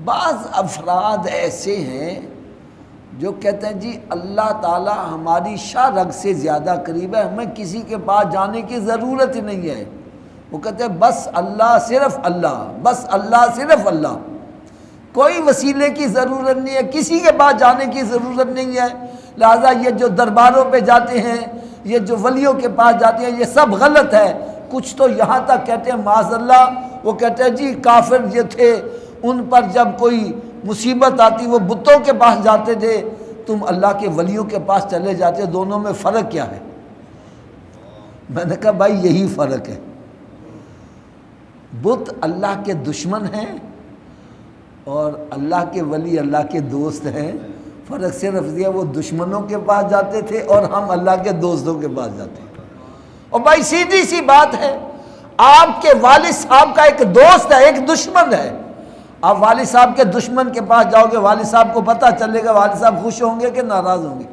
بعض افراد ایسے ہیں جو کہتے ہیں جی اللہ تعالیٰ ہماری شاہ رگ سے زیادہ قریب ہے، ہمیں کسی کے پاس جانے کی ضرورت ہی نہیں ہے۔ وہ کہتے ہیں بس اللہ صرف اللہ، بس اللہ صرف اللہ، کوئی وسیلے کی ضرورت نہیں ہے، کسی کے پاس جانے کی ضرورت نہیں ہے۔ لہٰذا یہ جو درباروں پہ جاتے ہیں، یہ جو ولیوں کے پاس جاتے ہیں، یہ سب غلط ہے۔ کچھ تو یہاں تک کہتے ہیں معاذ اللہ، وہ کہتے ہیں جی کافر جو تھے ان پر جب کوئی مصیبت آتی وہ بتوں کے پاس جاتے تھے، تم اللہ کے ولیوں کے پاس چلے جاتے، دونوں میں فرق کیا ہے؟ میں نے کہا بھائی یہی فرق ہے، بت اللہ کے دشمن ہیں اور اللہ کے ولی اللہ کے دوست ہیں۔ فرق صرف یہ وہ دشمنوں کے پاس جاتے تھے اور ہم اللہ کے دوستوں کے پاس جاتے ہیں۔ اور بھائی سیدھی سی بات ہے، آپ کے والد صاحب کا ایک دوست ہے، ایک دشمن ہے۔ آپ والد صاحب کے دشمن کے پاس جاؤ گے، والد صاحب کو پتہ چلے گا، والد صاحب خوش ہوں گے کہ ناراض ہوں گے؟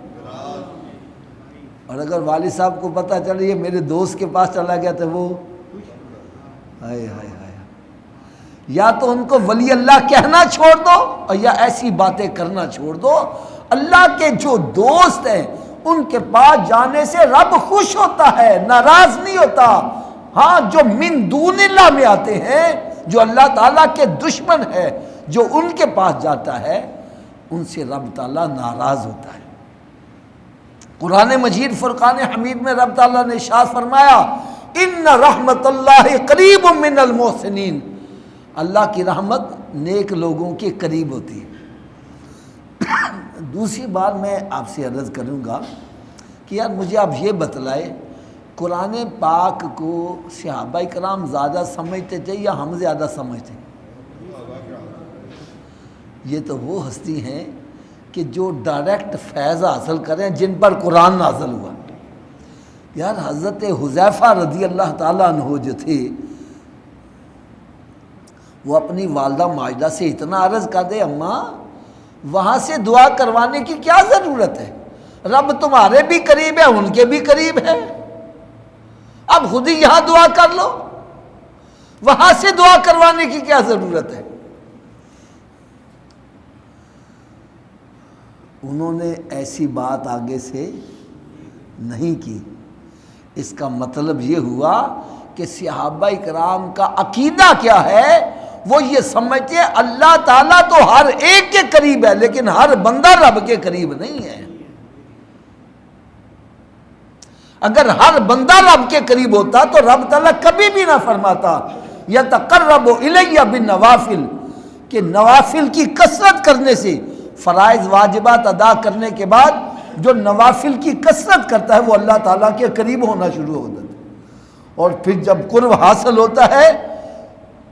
اور اگر والد صاحب کو پتہ چلے یہ میرے دوست کے پاس چلا گیا تو وہ ہائے ہائے ہائے، یا تو ان کو ولی اللہ کہنا چھوڑ دو اور یا ایسی باتیں کرنا چھوڑ دو۔ اللہ کے جو دوست ہیں ان کے پاس جانے سے رب خوش ہوتا ہے، ناراض نہیں ہوتا۔ ہاں جو من دون اللہ میں آتے ہیں، جو اللہ تعالیٰ کے دشمن ہے، جو ان کے پاس جاتا ہے ان سے رب تعالیٰ ناراض ہوتا ہے۔ قرآن مجید فرقان حمید میں رب تعالیٰ نے ارشاد فرمایا ان رحمت اللہ قریب من المحسنین، اللہ کی رحمت نیک لوگوں کے قریب ہوتی ہے۔ دوسری بات میں آپ سے عرض کروں گا کہ یار مجھے آپ یہ بتلائے قرآن پاک کو صحابہ کرام زیادہ سمجھتے تھے یا ہم زیادہ سمجھتے ہیں؟ یہ تو وہ ہستی ہیں کہ جو ڈائریکٹ فیض حاصل کریں، جن پر قرآن نازل ہوا۔ یار حضرت حذیفہ رضی اللہ تعالیٰ عنہ جو تھے وہ اپنی والدہ ماجدہ سے اتنا عرض کر دے اماں وہاں سے دعا کروانے کی کیا ضرورت ہے، رب تمہارے بھی قریب ہے ان کے بھی قریب ہے، اب خود ہی یہاں دعا کر لو، وہاں سے دعا کروانے کی کیا ضرورت ہے؟ انہوں نے ایسی بات آگے سے نہیں کی۔ اس کا مطلب یہ ہوا کہ صحابہ کرام کا عقیدہ کیا ہے، وہ یہ سمجھتے ہیں اللہ تعالیٰ تو ہر ایک کے قریب ہے لیکن ہر بندہ رب کے قریب نہیں ہے۔ اگر ہر بندہ رب کے قریب ہوتا تو رب تعالیٰ کبھی بھی نہ فرماتا یتقرب الیہ بالنوافل، کہ نوافل کی کثرت کرنے سے، فرائض واجبات ادا کرنے کے بعد جو نوافل کی کثرت کرتا ہے وہ اللہ تعالیٰ کے قریب ہونا شروع ہو جاتا ہے۔ اور پھر جب قرب حاصل ہوتا ہے،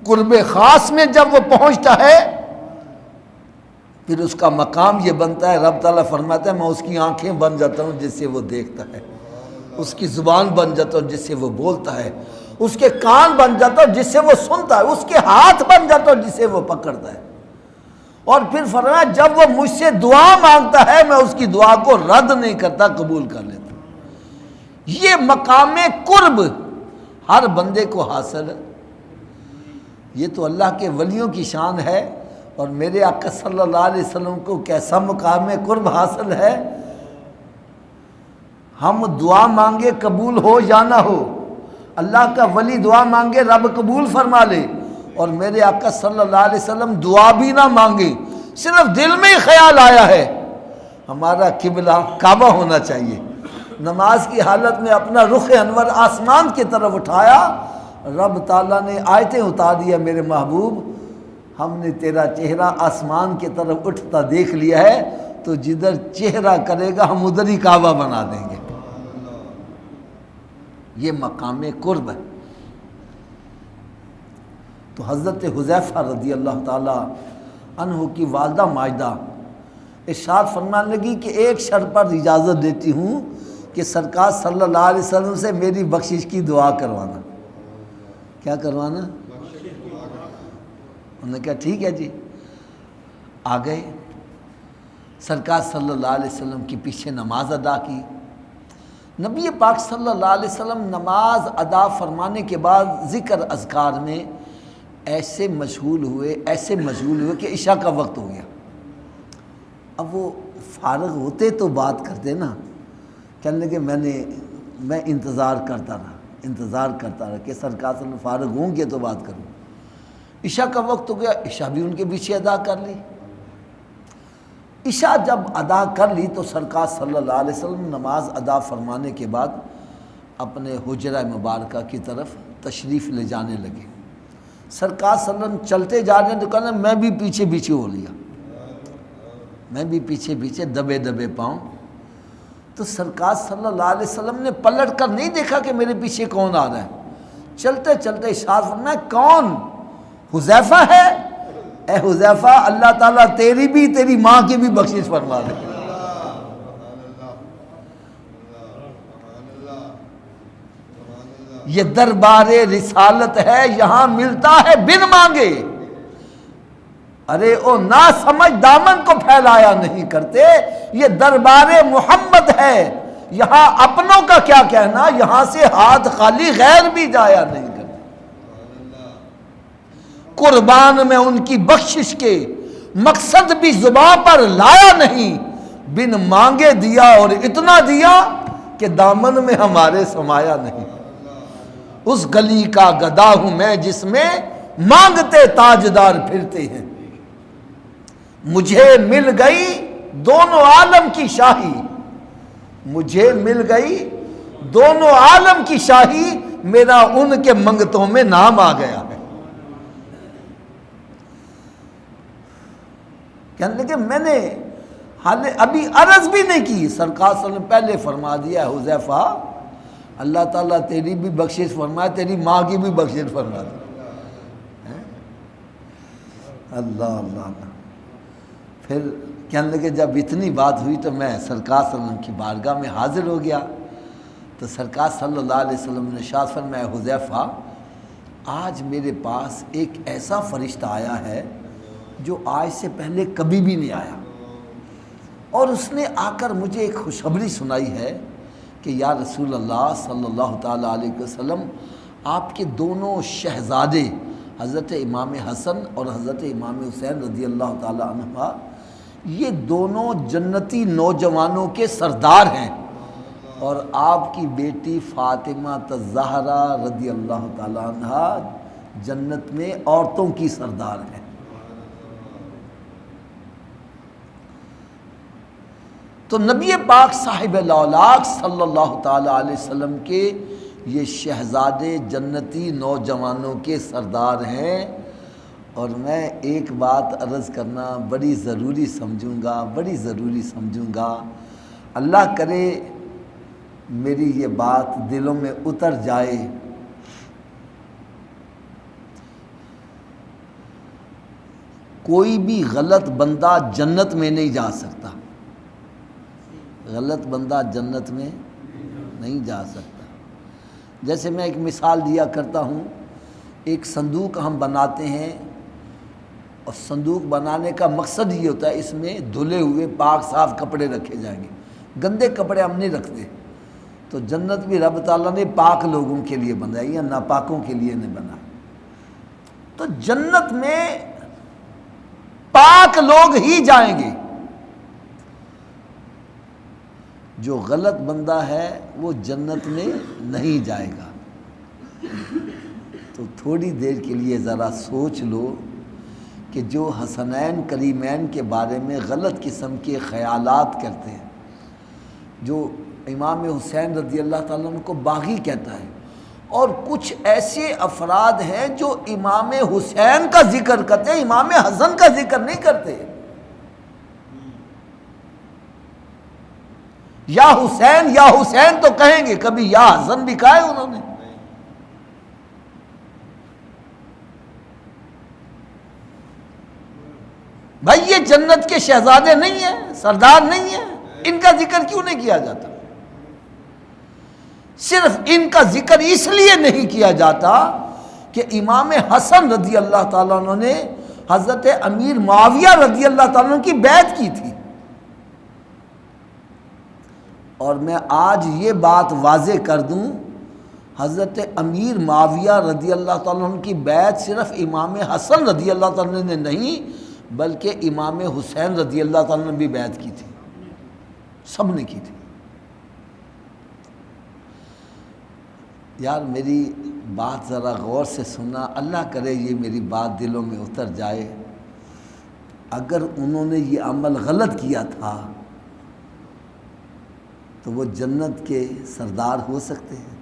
قرب خاص میں جب وہ پہنچتا ہے پھر اس کا مقام یہ بنتا ہے، رب تعالیٰ فرماتا ہے میں اس کی آنکھیں بن جاتا ہوں جس سے وہ دیکھتا ہے، اس کی زبان بن جاتا ہوں جس سے وہ بولتا ہے، اس کے کان بن جاتا ہوں جس سے وہ سنتا ہے، اس کے ہاتھ بن جاتا ہوں جس سے وہ پکڑتا ہے۔ اور پھر فرمایا جب وہ مجھ سے دعا مانگتا ہے میں اس کی دعا کو رد نہیں کرتا، قبول کر لیتا ہوں۔ یہ مقام قرب ہر بندے کو حاصل ہے۔ یہ تو اللہ کے ولیوں کی شان ہے، اور میرے آقا صلی اللہ علیہ وسلم کو کیسا مقام قرب حاصل ہے؟ ہم دعا مانگے قبول ہو یا نہ ہو، اللہ کا ولی دعا مانگے رب قبول فرما لے، اور میرے آقا صلی اللہ علیہ وسلم دعا بھی نہ مانگے، صرف دل میں ہی خیال آیا ہے ہمارا قبلہ کعبہ ہونا چاہیے، نماز کی حالت میں اپنا رخ انور آسمان کی طرف اٹھایا، رب تعالیٰ نے آیتیں اتار دیا میرے محبوب ہم نے تیرا چہرہ آسمان کی طرف اٹھتا دیکھ لیا ہے، تو جدھر چہرہ کرے گا ہم ادھر ہی کعبہ بنا دیں گے۔ یہ مقام قرب ہے۔ تو حضرت حذیفہ رضی اللہ تعالی عنہ کی والدہ ماجدہ ارشاد فرمانے لگی کہ ایک شرط پر اجازت دیتی ہوں کہ سرکار صلی اللہ علیہ وسلم سے میری بخشش کی دعا کروانا۔ کیا کروانا؟ انہوں نے کہا ٹھیک ہے جی۔ آ گئے، سرکار صلی اللہ علیہ وسلم کی پیچھے نماز ادا کی۔ نبی پاک صلی اللہ علیہ وسلم نماز ادا فرمانے کے بعد ذکر اذکار میں ایسے مشغول ہوئے کہ عشاء کا وقت ہو گیا۔ اب وہ فارغ ہوتے تو بات کرتے نا، کہنے لگے میں انتظار کرتا رہا کہ سرکار صلی اللہ علیہ وسلم فارغ ہوں گے تو بات کروں۔ عشاء کا وقت ہو گیا، عشاء بھی ان کے پیچھے ادا کر لی۔ عشاء جب ادا کر لی تو سرکار صلی اللہ علیہ وسلم نماز ادا فرمانے کے بعد اپنے حجرہ مبارکہ کی طرف تشریف لے جانے لگے۔ سرکار صلی اللہ علیہ وسلم چلتے جا رہے ہیں تو کہنا میں بھی پیچھے ہو لیا، میں بھی پیچھے دبے پاؤں۔ تو سرکار صلی اللہ علیہ وسلم نے پلٹ کر نہیں دیکھا کہ میرے پیچھے کون آ رہا ہے، چلتے ارشاد فرمایا کون؟ حذیفہ ہے؟ اے حذیفہ اللہ تعالیٰ تیری بھی تیری ماں کی بھی بخشش فرما دے۔ یہ دربار رسالت ہے، یہاں ملتا ہے بن مانگے۔ ارے او نا سمجھ دامن کو پھیلایا نہیں کرتے، یہ دربار محمد ہے، یہاں اپنوں کا کیا کہنا، یہاں سے ہاتھ خالی غیر بھی جایا نہیں کرتے۔ قربان میں ان کی بخشش کے مقصد بھی زبان پر لایا نہیں، بن مانگے دیا اور اتنا دیا کہ دامن میں ہمارے سمایا نہیں۔ اس گلی کا گدا ہوں میں جس میں مانگتے تاجدار پھرتے ہیں، مجھے مل گئی دونوں عالم کی شاہی، مجھے مل گئی دونوں عالم کی شاہی، میرا ان کے منگتوں میں نام آ گیا ہے۔ کہنے لگے میں نے ابھی عرض بھی نہیں کی، سرکار صلی اللہ علیہ وسلم پہلے فرما دیا ہے حذیفہ اللہ تعالیٰ تیری بھی بخشش فرمائے، تیری ماں کی بھی بخشش فرما دے۔ اللہ پھر کہنے لگے جب اتنی بات ہوئی تو میں سرکار صلی اللہ علیہ وسلم کی بارگاہ میں حاضر ہو گیا، تو سرکار صلی اللہ علیہ وسلم نے ارشاد فرمایا حذیفہ آج میرے پاس ایک ایسا فرشتہ آیا ہے جو آج سے پہلے کبھی بھی نہیں آیا، اور اس نے آ کر مجھے ایک خوشخبری سنائی ہے کہ یا رسول اللہ صلی اللہ تعالیٰ علیہ وسلم آپ کے دونوں شہزادے حضرت امام حسن اور حضرت امام حسین رضی اللہ تعالیٰ عنہ یہ دونوں جنتی نوجوانوں کے سردار ہیں، اور آپ کی بیٹی فاطمہ الزہرا رضی اللہ تعالیٰ عنہ جنت میں عورتوں کی سردار ہیں۔ تو نبی پاک صاحب الاولاق صلی اللہ تعالیٰ علیہ وسلم کے یہ شہزادے جنتی نوجوانوں کے سردار ہیں، اور میں ایک بات عرض کرنا بڑی ضروری سمجھوں گا، اللہ کرے میری یہ بات دلوں میں اتر جائے۔ کوئی بھی غلط بندہ جنت میں نہیں جا سکتا، غلط بندہ جنت میں نہیں جا سکتا۔ جیسے میں ایک مثال دیا کرتا ہوں، ایک صندوق ہم بناتے ہیں، اور صندوق بنانے کا مقصد یہ ہوتا ہے اس میں دھلے ہوئے پاک صاف کپڑے رکھے جائیں گے، گندے کپڑے ہم نہیں رکھتے۔ تو جنت بھی رب تعالیٰ نے پاک لوگوں کے لیے بنائی ہے، ناپاکوں کے لیے نہیں بنا۔ تو جنت میں پاک لوگ ہی جائیں گے، جو غلط بندہ ہے وہ جنت میں نہیں جائے گا۔ تو تھوڑی دیر کے لیے ذرا سوچ لو کہ جو حسنین کریمین کے بارے میں غلط قسم کے خیالات کرتے ہیں، جو امام حسین رضی اللہ تعالیٰ عنہ کو باغی کہتا ہے، اور کچھ ایسے افراد ہیں جو امام حسین کا ذکر کرتے ہیں، امام حسن کا ذکر نہیں کرتے۔ یا حسین تو کہیں گے، کبھی یا حسن بھی کہا ہے انہوں نے۔ بھائی یہ جنت کے شہزادے نہیں ہیں، سردار نہیں ہیں، ان کا ذکر کیوں نہیں کیا جاتا؟ صرف ان کا ذکر اس لیے نہیں کیا جاتا کہ امام حسن رضی اللہ تعالیٰ عنہ نے حضرت امیر معاویہ رضی اللہ تعالیٰ عنہ کی بیعت کی تھی۔ اور میں آج یہ بات واضح کر دوں، حضرت امیر معاویہ رضی اللہ تعالیٰ عنہ کی بیعت صرف امام حسن رضی اللہ تعالیٰ عنہ نے نہیں بلکہ امام حسین رضی اللہ تعالیٰ عنہ نے بھی بیعت کی تھی، سب نے کی تھی۔ یار میری بات ذرا غور سے سننا، اللہ کرے یہ میری بات دلوں میں اتر جائے۔ اگر انہوں نے یہ عمل غلط کیا تھا تو وہ جنت کے سردار ہو سکتے ہیں؟